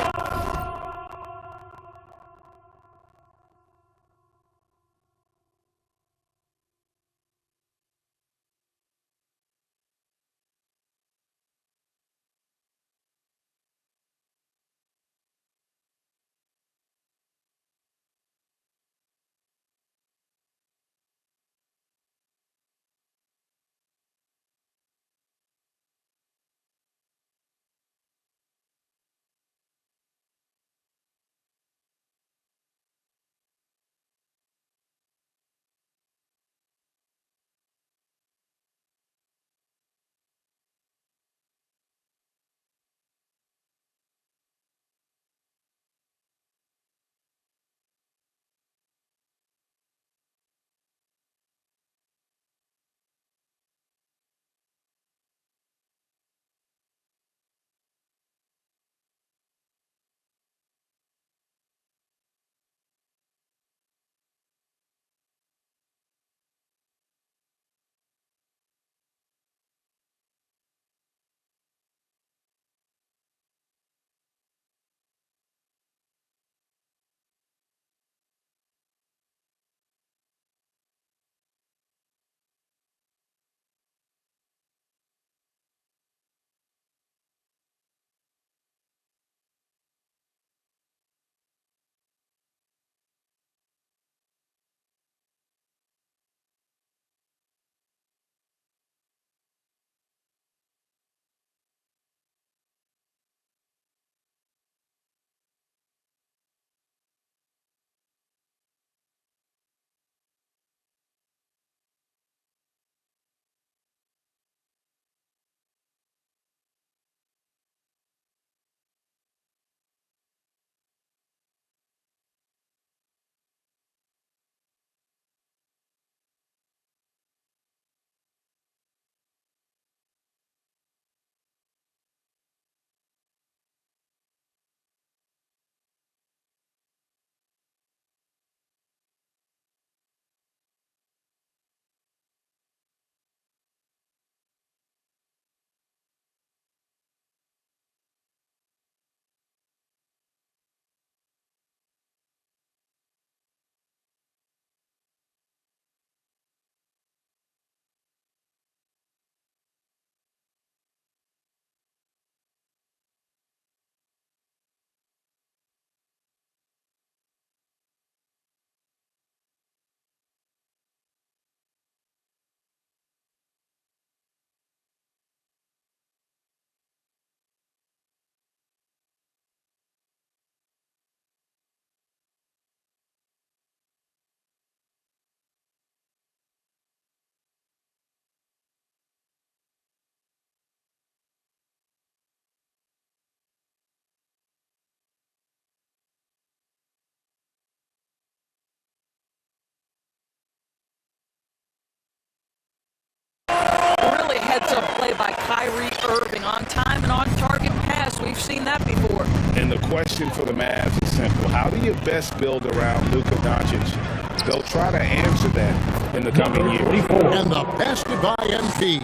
What's a play by Kyrie Irving? On time and on target pass. We've seen that before. And the question for the Mavs is simple. How do you best build around Luka Doncic? They'll try to answer that in the coming years. And the basket by MP.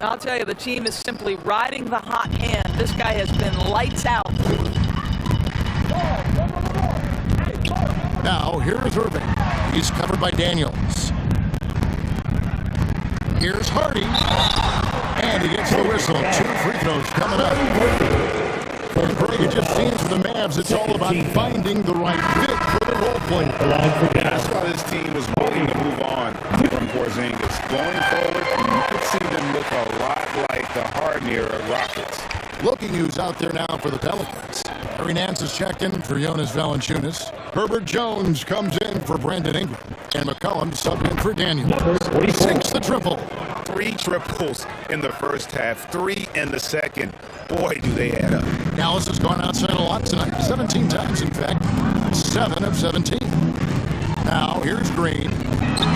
I'll tell you, the team is simply riding the hot hand. This guy has been lights out. Now, here's Irving. He's covered by Daniels. Here's Hardy. And he gets the whistle. 2 free throws coming up. And Greg, it just seems for the Mavs, it's all about finding the right fit for the role player. That's why this team was willing to move on from Porzingis. Going forward, you could see them look a lot like the Harden-era Rockets. Looking who's out there now for the Pelicans. Harry Nance is checked in for Jonas Valanciunas. Herbert Jones comes in for Brandon Ingram. And McCollum subbed in for Daniels. 6 the triple. 3 triples in the first half, 3 in the second. Boy, do they add up. Dallas has gone outside a lot tonight. 17 times, in fact. 7 of 17. Now, here's Green.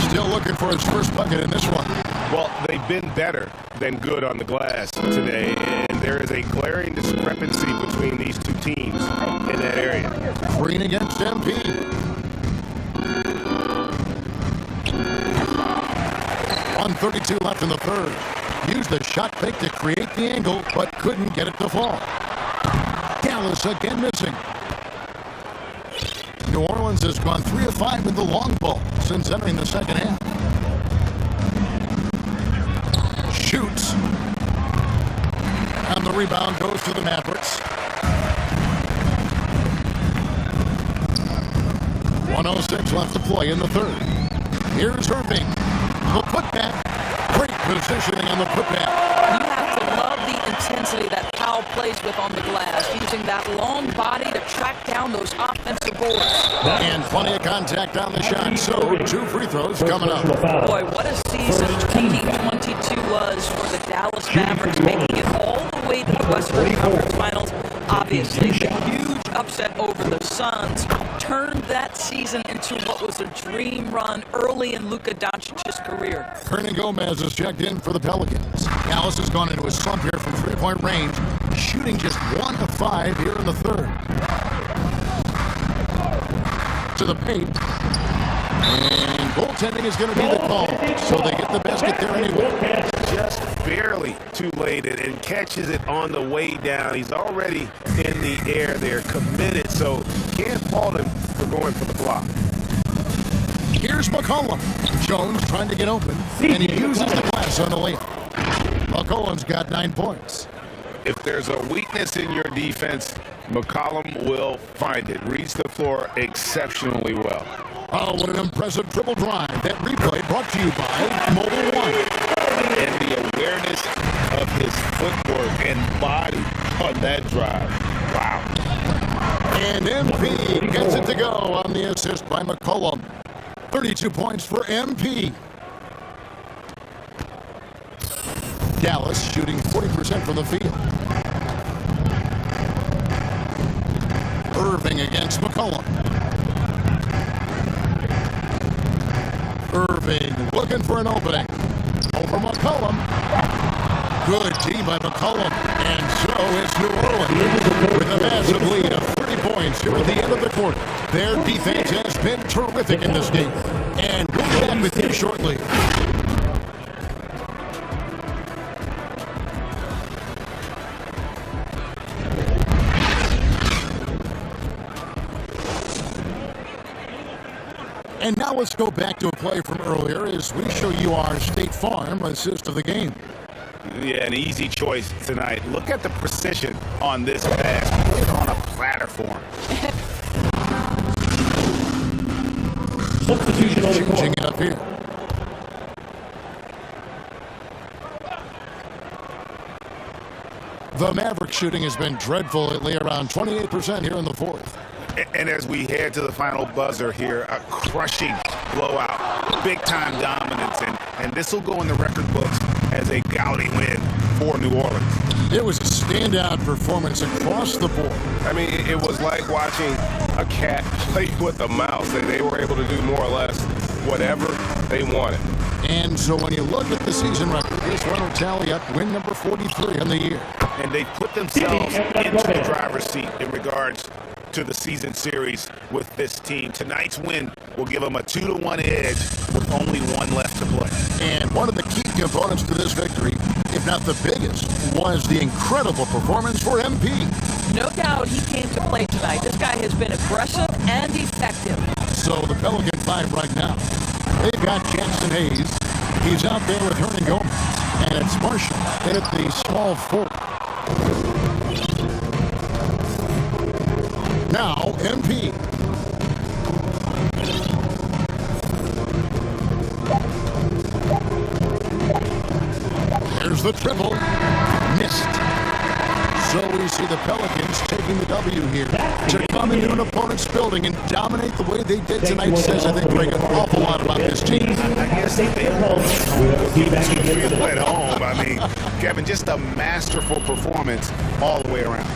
Still looking for his first bucket in this one. Well, they've been better than good on the glass today, and there is a glaring discrepancy between these two teams in that area. Green against MP. .132 left in the third. Used the shot fake to create the angle, but couldn't get it to fall. Dallas again missing. New Orleans has gone 3 of 5 with the long ball since entering the second half. Shoots. And the rebound goes to the Mavericks. 1:06 left to play in the third. Here's Irving. The putback. Great positioning on the putback. You have to love the intensity that Powell plays with on the glass, using that long body to track down those offensive boards. And plenty of contact on the shot, so 2 free throws coming up. Boy, what a season 2022 was for the Dallas Mavericks, making it all the way to the Western Conference Finals. Obviously, the huge upset over the Suns turned that season into what was a dream run early in Luka Doncic's career. Hernan Gomez is checked in for the Pelicans. Dallas has gone into a slump here from 3-point range, shooting just 1 of 5 here in the third. To the paint. And goaltending is going to be the call, so they get the basket there anyway. Just barely too late and catches it on the way down. He's already in the air there, committed, so can't fault him for going for the block. Here's McCollum. Jones trying to get open, and he uses the glass on the layup. McCollum's got 9 points. If there's a weakness in your defense, McCollum will find it. Reads the floor exceptionally well. Oh, what an impressive triple drive. That replay brought to you by Mobile One. And the awareness of his footwork and body on that drive. Wow. And MP gets it to go on the assist by McCollum. 32 points for MP. Dallas shooting 40% from the field. Irving against McCollum. Irving looking for an opening. Over McCollum. Good team by McCollum. And so it's New Orleans with a massive lead of 30 points here at the end of the quarter. Their defense has been terrific in this game. And we'll be back with you shortly. And now let's go back to a play from earlier as we show you our State Farm assist of the game. Yeah, an easy choice tonight. Look at the precision on this pass. Put it on a platter for him. Substitution on the court. Changing it up here. The Maverick shooting has been dreadful lately, around 28% here in the fourth. And as we head to the final buzzer here, a crushing blowout, big-time dominance, and this will go in the record books as a gaudy win for New Orleans. It was a standout performance across the board. I mean, it was like watching a cat play with a mouse. They were able to do more or less whatever they wanted. And so when you look at the season record, this one will tally up win number 43 on the year. And they put themselves into the driver's seat in regards to the season series with this team. Tonight's win will give them a 2-1 edge with only one left to play. And one of the key components to this victory, if not the biggest, was the incredible performance for MP. No doubt he came to play tonight. This guy has been aggressive and effective. So the Pelican 5 right now, they've got Jackson Hayes. He's out there with Hernan Gomez. And it's Marshall in at the small forward. Now, MP. There's the triple. Missed. So we see the Pelicans taking the W here. To come into an opponent's building and dominate the way they did tonight says, I think, Greg, an awful lot about this team. I guess they feel at home. I mean, Kevin, just a masterful performance all the way around.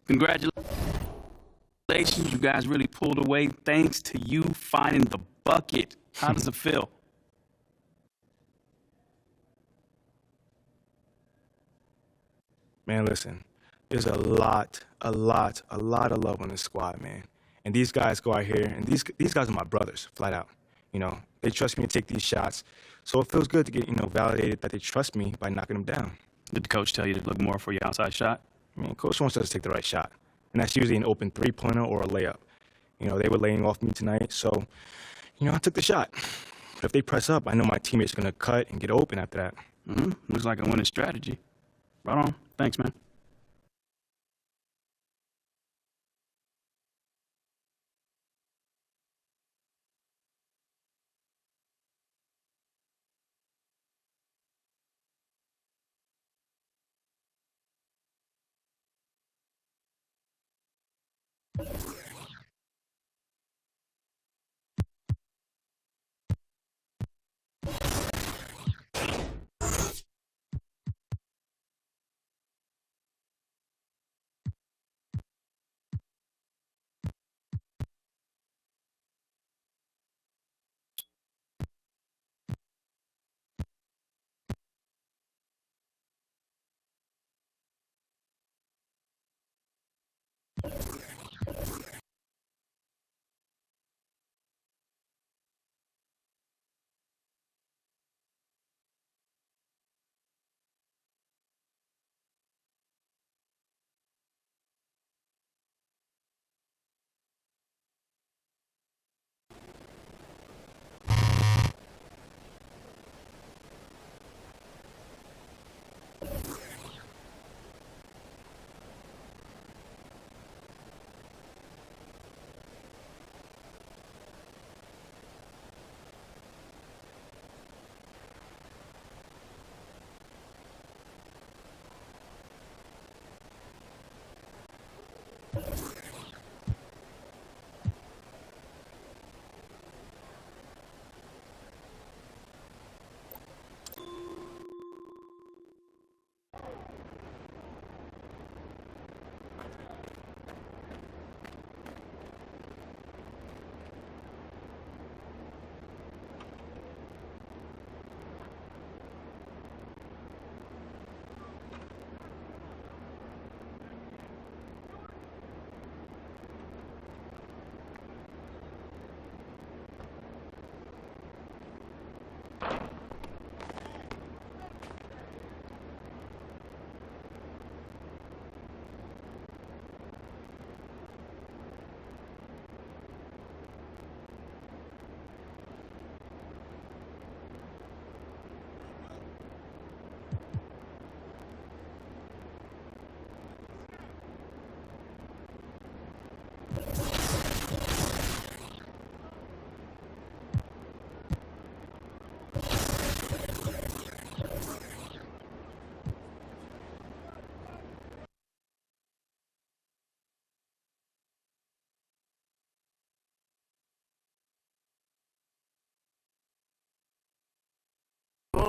Congratulations, you guys really pulled away thanks to you finding the bucket. How does it feel? Man, listen, there's a lot of love on this squad, man. And these guys go out here, and these guys are my brothers, flat out. You know, they trust me to take these shots. So it feels good to get, validated that they trust me by knocking them down. Did the coach tell you to look more for your outside shot? I mean, coach wants us to take the right shot. And that's usually an open three-pointer or a layup. They were laying off me tonight, so, I took the shot. But if they press up, I know my teammates are going to cut and get open after that. Looks like a winning strategy. Right on. Thanks, man.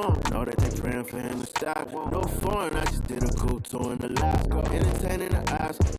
Know that they praying for him to stop. No foreign, I just did a cool tour in Alaska. Entertaining the eyes.